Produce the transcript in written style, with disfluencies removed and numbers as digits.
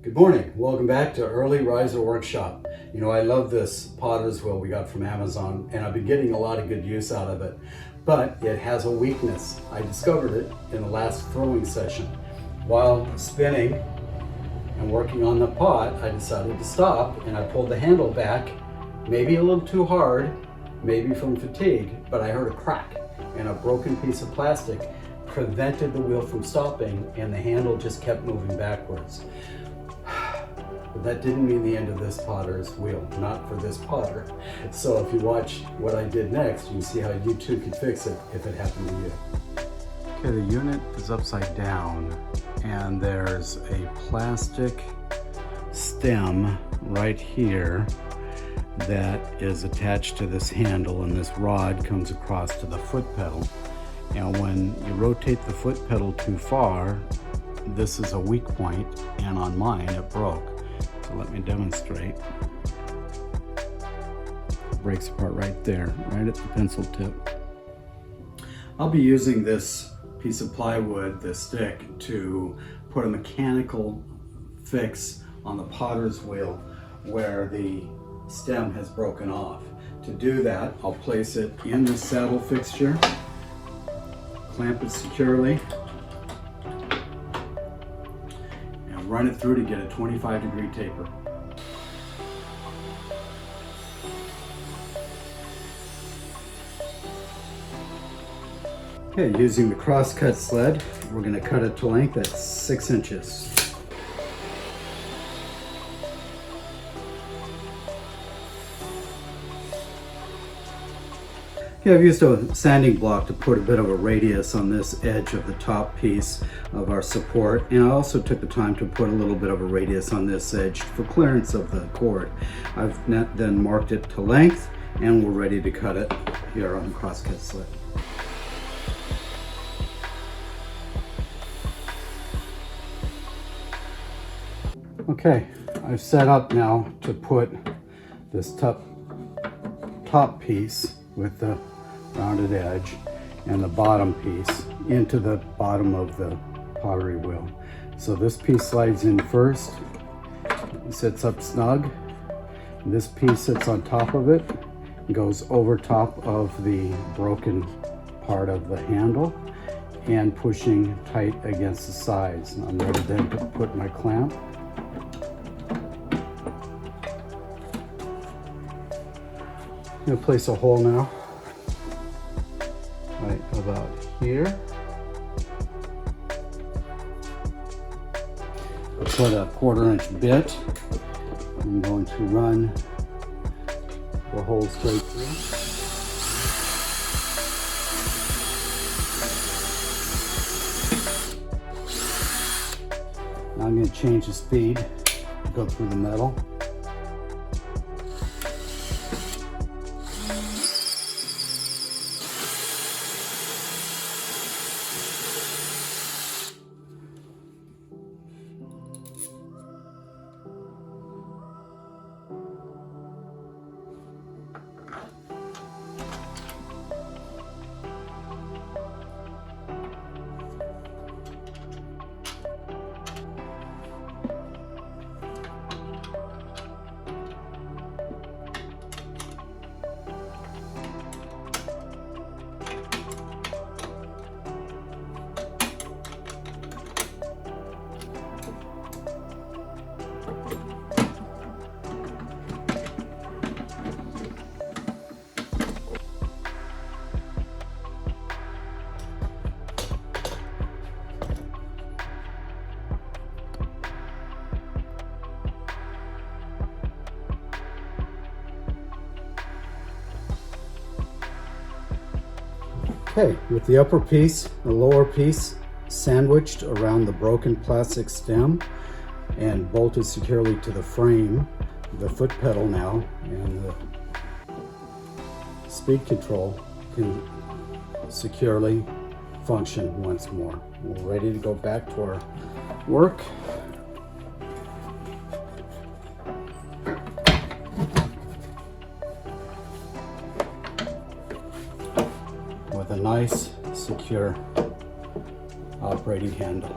Good morning. Welcome back to Early Riser Workshop. You know, I love this potter's wheel we got from Amazon, and I've been getting a lot of good use out of it, but it has a weakness. I discovered it in the last throwing session. While spinning and working on the pot, I decided to stop and I pulled the handle back, maybe a little too hard, maybe from fatigue, but I heard a crack and a broken piece of plastic prevented the wheel from stopping, and the handle just kept moving backwards. But that didn't mean the end of this potter's wheel, not for this potter. So if you watch what I did next, you can see how you too could fix it if it happened to you. Okay, the unit is upside down and there's a plastic stem right here that is attached to this handle, and this rod comes across to the foot pedal. And when you rotate the foot pedal too far, this is a weak point, and on mine it broke. So let me demonstrate. It breaks apart right there, right at the pencil tip. I'll be using this piece of plywood, this stick, to put a mechanical fix on the potter's wheel where the stem has broken off. To do that, I'll place it in the saddle fixture, clamp it securely, run it through to get a 25-degree taper. Okay, using the cross-cut sled, we're going to cut it to length at 6 inches. Okay, I've used a sanding block to put a bit of a radius on this edge of the top piece of our support, and I also took the time to put a little bit of a radius on this edge for clearance of the cord. I've then marked it to length, and we're ready to cut it here on the crosscut sled. Okay, I've set up now to put this top piece with the rounded edge and the bottom piece into the bottom of the pottery wheel. So this piece slides in first, it sits up snug. This piece sits on top of it, goes over top of the broken part of the handle and pushing tight against the sides. I'm ready then to put my clamp. I'm going to place a hole now, right about here. I'll put a 1/4-inch bit. I'm going to run the hole straight through. Now I'm going to change the speed, go through the metal. Okay, with the upper piece, the lower piece sandwiched around the broken plastic stem and bolted securely to the frame, the foot pedal now, and the speed control can securely function once more. We're ready to go back to our work. With a nice, secure operating handle.